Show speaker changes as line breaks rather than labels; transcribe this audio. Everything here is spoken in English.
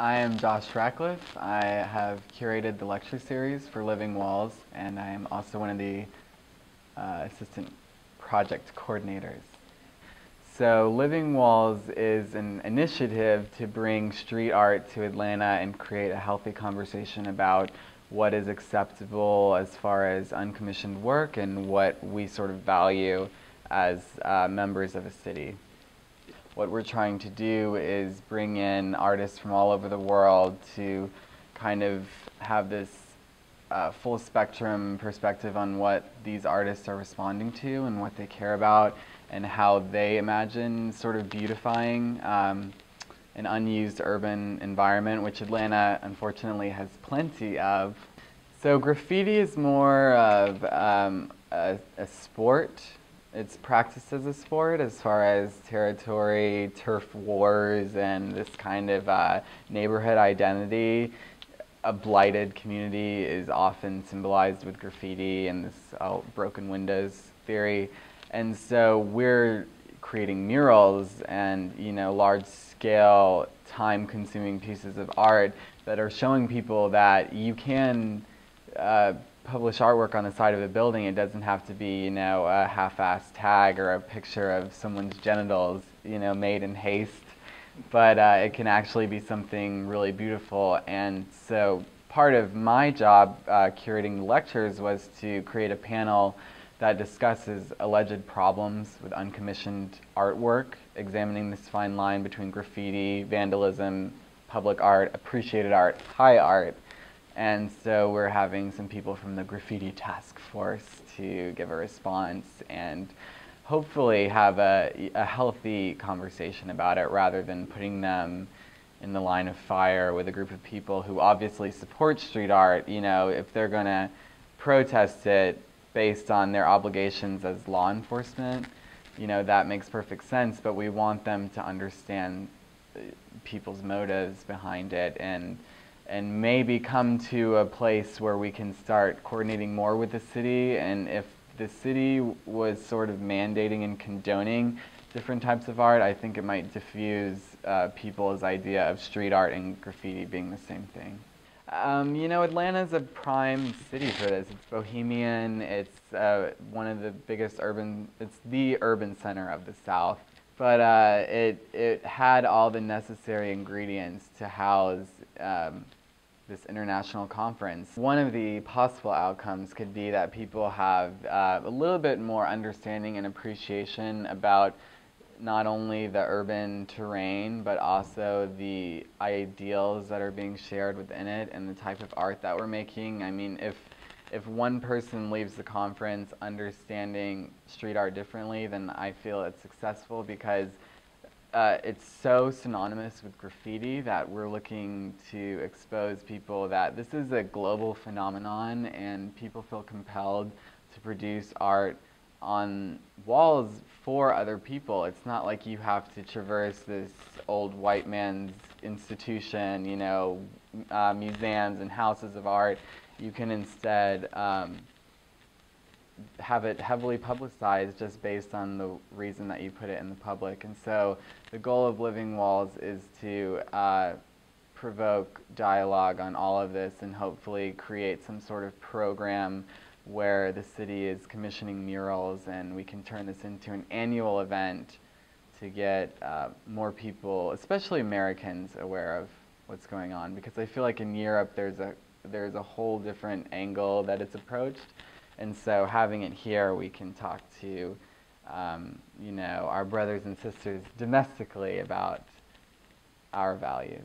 I am Josh Rackliffe. I have curated the lecture series for Living Walls, and I am also one of the assistant project coordinators. So Living Walls is an initiative to bring street art to Atlanta and create a healthy conversation about what is acceptable as far as uncommissioned work and what we sort of value as members of a city. What we're trying to do is bring in artists from all over the world to kind of have this full spectrum perspective on what these artists are responding to and what they care about and how they imagine sort of beautifying an unused urban environment, which Atlanta unfortunately has plenty of. So graffiti is more of a sport. It's practiced as a sport as far as territory, turf wars, and this kind of neighborhood identity. A blighted community is often symbolized with graffiti and this broken windows theory. And so we're creating murals and, large-scale, time-consuming pieces of art that are showing people that you can publish artwork on the side of a building. It doesn't have to be, a half-assed tag or a picture of someone's genitals, made in haste. But it can actually be something really beautiful. And so part of my job curating the lectures was to create a panel that discusses alleged problems with uncommissioned artwork, examining this fine line between graffiti, vandalism, public art, appreciated art, high art. And so we're having some people from the graffiti task force to give a response and hopefully have a healthy conversation about it rather than putting them in the line of fire with a group of people who obviously support street art. If they're going to protest it based on their obligations as law enforcement, that makes perfect sense, but we want them to understand people's motives behind it and maybe come to a place where we can start coordinating more with the city. And if the city was sort of mandating and condoning different types of art, I think it might diffuse people's idea of street art and graffiti being the same thing. Atlanta's a prime city for this. It's bohemian, it's one of the biggest it's the urban center of the South. But it had all the necessary ingredients to house this international conference. One of the possible outcomes could be that people have a little bit more understanding and appreciation about not only the urban terrain, but also the ideals that are being shared within it and the type of art that we're making. I mean, if one person leaves the conference understanding street art differently, then I feel it's successful because it's so synonymous with graffiti that we're looking to expose people that this is a global phenomenon and people feel compelled to produce art on walls for other people. It's not like you have to traverse this old white man's institution, museums and houses of art. You can instead have it heavily publicized just based on the reason that you put it in the public. And so the goal of Living Walls is to provoke dialogue on all of this and hopefully create some sort of program where the city is commissioning murals and we can turn this into an annual event to get more people, especially Americans, aware of what's going on. Because I feel like in Europe there's a whole different angle that it's approached. And so having it here, we can talk to, our brothers and sisters domestically about our values.